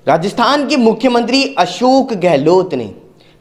राजस्थान के मुख्यमंत्री अशोक गहलोत ने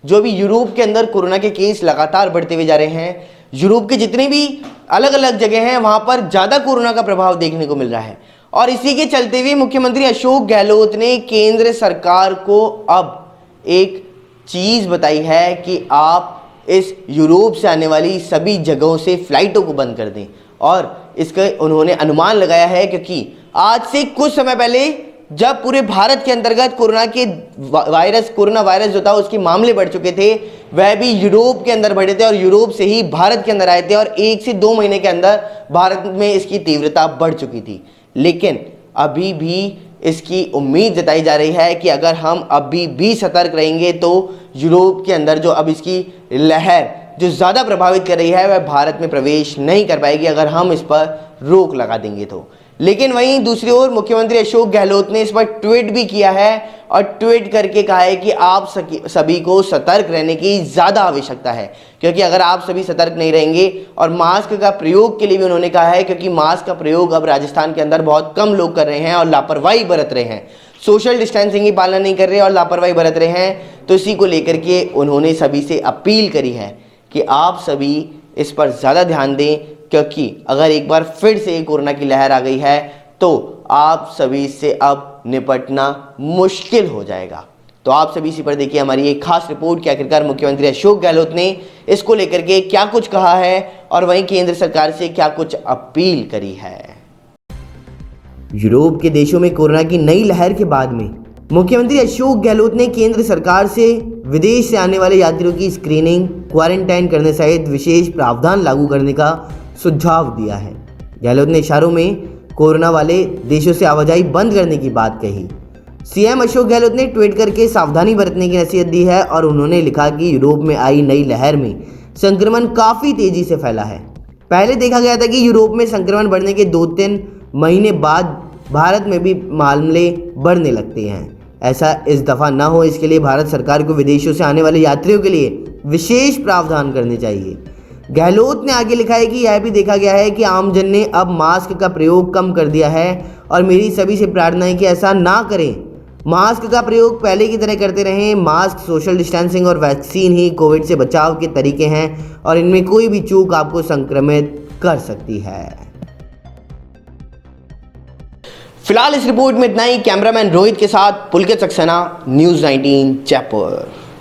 जो भी यूरोप के अंदर कोरोना के केस लगातार बढ़ते हुए जा रहे हैं, यूरोप के जितने भी अलग अलग जगह हैं वहां पर ज़्यादा कोरोना का प्रभाव देखने को मिल रहा है। और इसी के चलते हुए मुख्यमंत्री अशोक गहलोत ने केंद्र सरकार को अब एक चीज़ बताई है कि आप इस यूरोप से आने वाली सभी जगहों से फ्लाइटों को बंद कर दें। और इसका उन्होंने अनुमान लगाया है क्योंकि आज से कुछ समय पहले जब पूरे भारत के अंतर्गत कोरोना वायरस जो था उसके मामले बढ़ चुके थे, वह भी यूरोप के अंदर बढ़े थे और यूरोप से ही भारत के अंदर आए थे और 1 से 2 महीने के अंदर भारत में इसकी तीव्रता बढ़ चुकी थी। लेकिन अभी भी इसकी उम्मीद जताई जा रही है कि अगर हम अभी भी सतर्क रहेंगे तो यूरोप के अंदर जो अब इसकी लहर जो ज़्यादा प्रभावित कर रही है वह भारत में प्रवेश नहीं कर पाएगी अगर हम इस पर रोक लगा देंगे तो। लेकिन वहीं दूसरी ओर मुख्यमंत्री अशोक गहलोत ने इस पर ट्वीट भी किया है और ट्वीट करके कहा है कि आप सभी को सतर्क रहने की ज़्यादा आवश्यकता है, क्योंकि अगर आप सभी सतर्क नहीं रहेंगे। और मास्क का प्रयोग के लिए भी उन्होंने कहा है, क्योंकि मास्क का प्रयोग अब राजस्थान के अंदर बहुत कम लोग कर रहे हैं और लापरवाही बरत रहे हैं, सोशल डिस्टेंसिंग की पालना नहीं कर रहे और लापरवाही बरत रहे हैं। तो इसी को लेकर के उन्होंने सभी से अपील करी है कि आप सभी इस पर ज़्यादा ध्यान दें, क्योंकि अगर एक बार फिर से कोरोना की लहर आ गई है तो आप सभी से अब निपटना मुश्किल हो जाएगा। तो आप सभी इसी पर देखिए हमारी एक खास रिपोर्ट कि आखिरकार मुख्यमंत्री अशोक गहलोत ने इसको लेकर के क्या कुछ कहा है और वहीं केंद्र सरकार से क्या कुछ अपील करी है। यूरोप के देशों में कोरोना की नई लहर के बाद में मुख्यमंत्री अशोक गहलोत ने केंद्र सरकार से विदेश से आने वाले यात्रियों की स्क्रीनिंग, क्वारंटाइन करने सहित विशेष प्रावधान लागू करने का सुझाव दिया है। गहलोत ने इशारों में कोरोना वाले देशों से आवाजाही बंद करने की बात कही। सीएम अशोक गहलोत ने ट्वीट करके सावधानी बरतने की नसीहत दी है और उन्होंने लिखा कि यूरोप में आई नई लहर में संक्रमण काफ़ी तेजी से फैला है। पहले देखा गया था कि यूरोप में संक्रमण बढ़ने के 2-3 महीने बाद भारत में भी मामले बढ़ने लगते हैं। ऐसा इस दफ़ा ना हो, इसके लिए भारत सरकार को विदेशों से आने वाले यात्रियों के लिए विशेष प्रावधान करने चाहिए। गहलोत ने आगे लिखा है कि यह भी देखा गया है कि आमजन ने अब मास्क का प्रयोग कम कर दिया है और मेरी सभी से प्रार्थना है कि ऐसा ना करें। मास्क का प्रयोग पहले की तरह करते रहें। मास्क, सोशल डिस्टेंसिंग और वैक्सीन ही कोविड से बचाव के तरीके हैं और इनमें कोई भी चूक आपको संक्रमित कर सकती है। फिलहाल इस रिपोर्ट में इतना ही। कैमरामैन रोहित के साथ पुलकित सक्सेना, न्यूज़ 19 जयपुर।